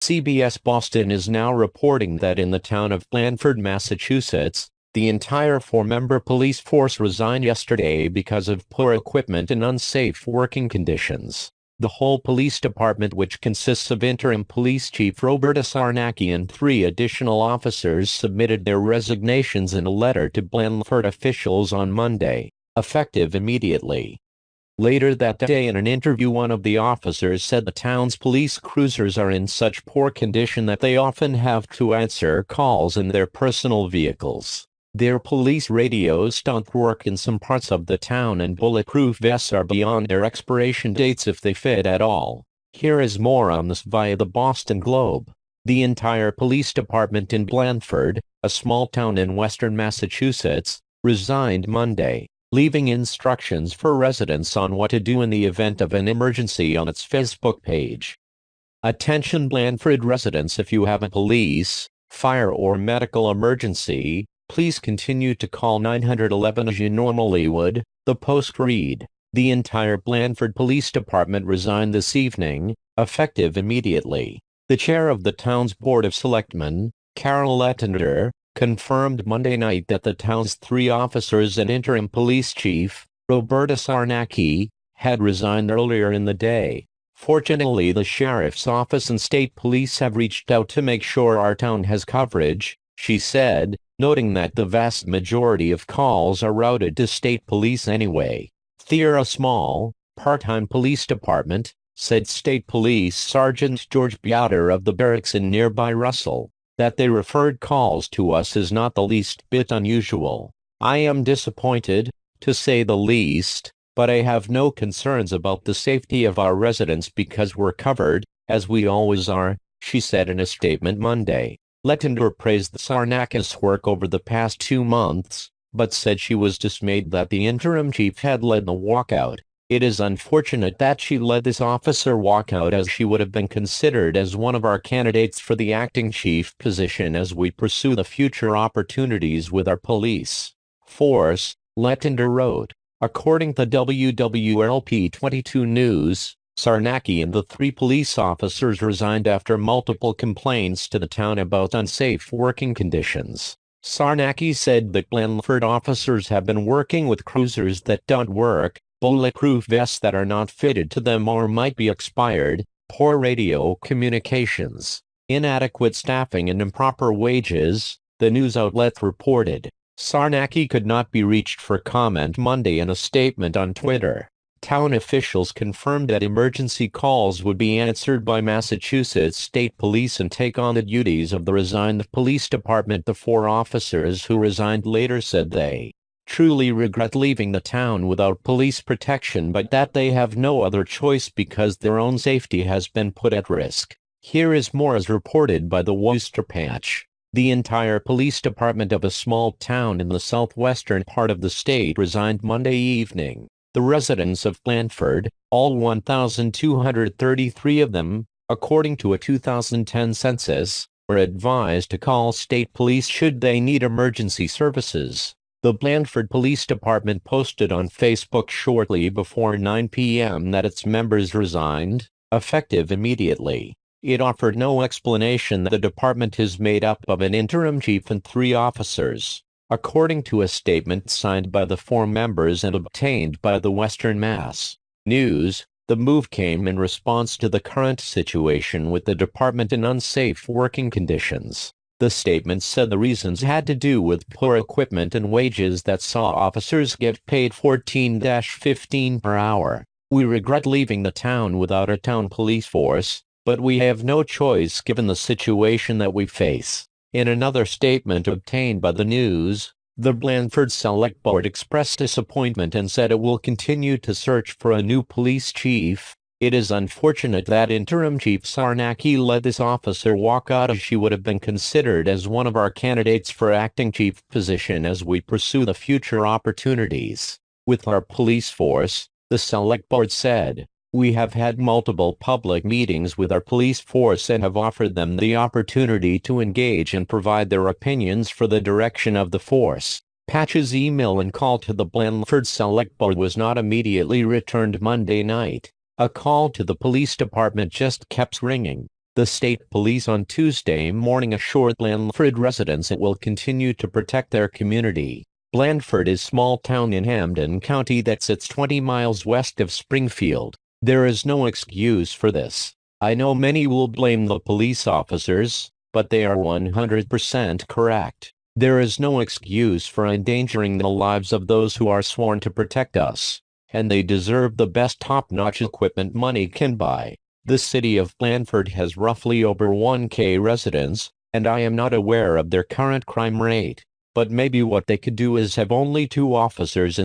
CBS Boston is now reporting that in the town of Blandford, Massachusetts, the entire four-member police force resigned yesterday because of poor equipment and unsafe working conditions. The whole police department, which consists of interim police chief Roberta Sarnacki and 3 additional officers, submitted their resignations in a letter to Blandford officials on Monday, effective immediately. Later that day, in an interview, one of the officers said the town's police cruisers are in such poor condition that they often have to answer calls in their personal vehicles. Their police radios don't work in some parts of the town, and bulletproof vests are beyond their expiration dates if they fit at all. Here is more on this via the Boston Globe. The entire police department in Blandford, a small town in western Massachusetts, resigned Monday, leaving instructions for residents on what to do in the event of an emergency on its Facebook page. Attention Blandford residents, if you have a police, fire or medical emergency, please continue to call 911 as you normally would, the Post read. The entire Blandford Police Department resigned this evening, effective immediately. The chair of the town's Board of Selectmen, Carol Lettender, confirmed Monday night that the town's 3 officers and interim police chief, Roberta Sarnacki, had resigned earlier in the day. Fortunately, the sheriff's office and state police have reached out to make sure our town has coverage, she said, noting that the vast majority of calls are routed to state police anyway. They're a small, part-time police department, said State Police Sergeant George Bowder of the barracks in nearby Russell. That they referred calls to us is not the least bit unusual. I am disappointed, to say the least, but I have no concerns about the safety of our residents because we're covered, as we always are, she said in a statement Monday. Lettender praised the Sarnacki's work over the past 2 months, but said she was dismayed that the interim chief had led the walkout. It is unfortunate that she led this officer walkout, as she would have been considered as one of our candidates for the acting chief position as we pursue the future opportunities with our police force, Lettender wrote. According to WWLP 22 News, Sarnacki and the 3 police officers resigned after multiple complaints to the town about unsafe working conditions. Sarnacki said that Blandford officers have been working with cruisers that don't work, bulletproof vests that are not fitted to them or might be expired, poor radio communications, inadequate staffing and improper wages, the news outlet reported. Sarnacki could not be reached for comment Monday in a statement on Twitter. Town officials confirmed that emergency calls would be answered by Massachusetts State Police and take on the duties of the resigned police department. The 4 officers who resigned later said they truly regret leaving the town without police protection, but that they have no other choice because their own safety has been put at risk. Here is more as reported by the Worcester Patch. The entire police department of a small town in the southwestern part of the state resigned Monday evening. The residents of Blandford, all 1,233 of them, according to a 2010 census, were advised to call state police should they need emergency services. The Blandford Police Department posted on Facebook shortly before 9 p.m. that its members resigned, effective immediately. It offered no explanation that the department is made up of an interim chief and 3 officers. According to a statement signed by the 4 members and obtained by the Western Mass News, the move came in response to the current situation with the department in unsafe working conditions. The statement said the reasons had to do with poor equipment and wages that saw officers get paid $14-15 per hour. We regret leaving the town without a town police force, but we have no choice given the situation that we face. In another statement obtained by the News, the Blandford Select Board expressed disappointment and said it will continue to search for a new police chief. It is unfortunate that interim chief Sarnacki led this officer walkout, as she would have been considered as one of our candidates for acting chief position as we pursue the future opportunities with our police force, the Select Board said. We have had multiple public meetings with our police force and have offered them the opportunity to engage and provide their opinions for the direction of the force. Patch's email and call to the Blandford Select Board was not immediately returned Monday night. A call to the police department just kept ringing. The state police on Tuesday morning assured Blandford residents it will continue to protect their community. Blandford is a small town in Hampden County that sits 20 miles west of Springfield. There is no excuse for this. I know many will blame the police officers, but they are 100% correct. There is no excuse for endangering the lives of those who are sworn to protect us, and they deserve the best top-notch equipment money can buy. The city of Blandford has roughly over 1,000 residents, and I am not aware of their current crime rate, but maybe what they could do is have only 2 officers in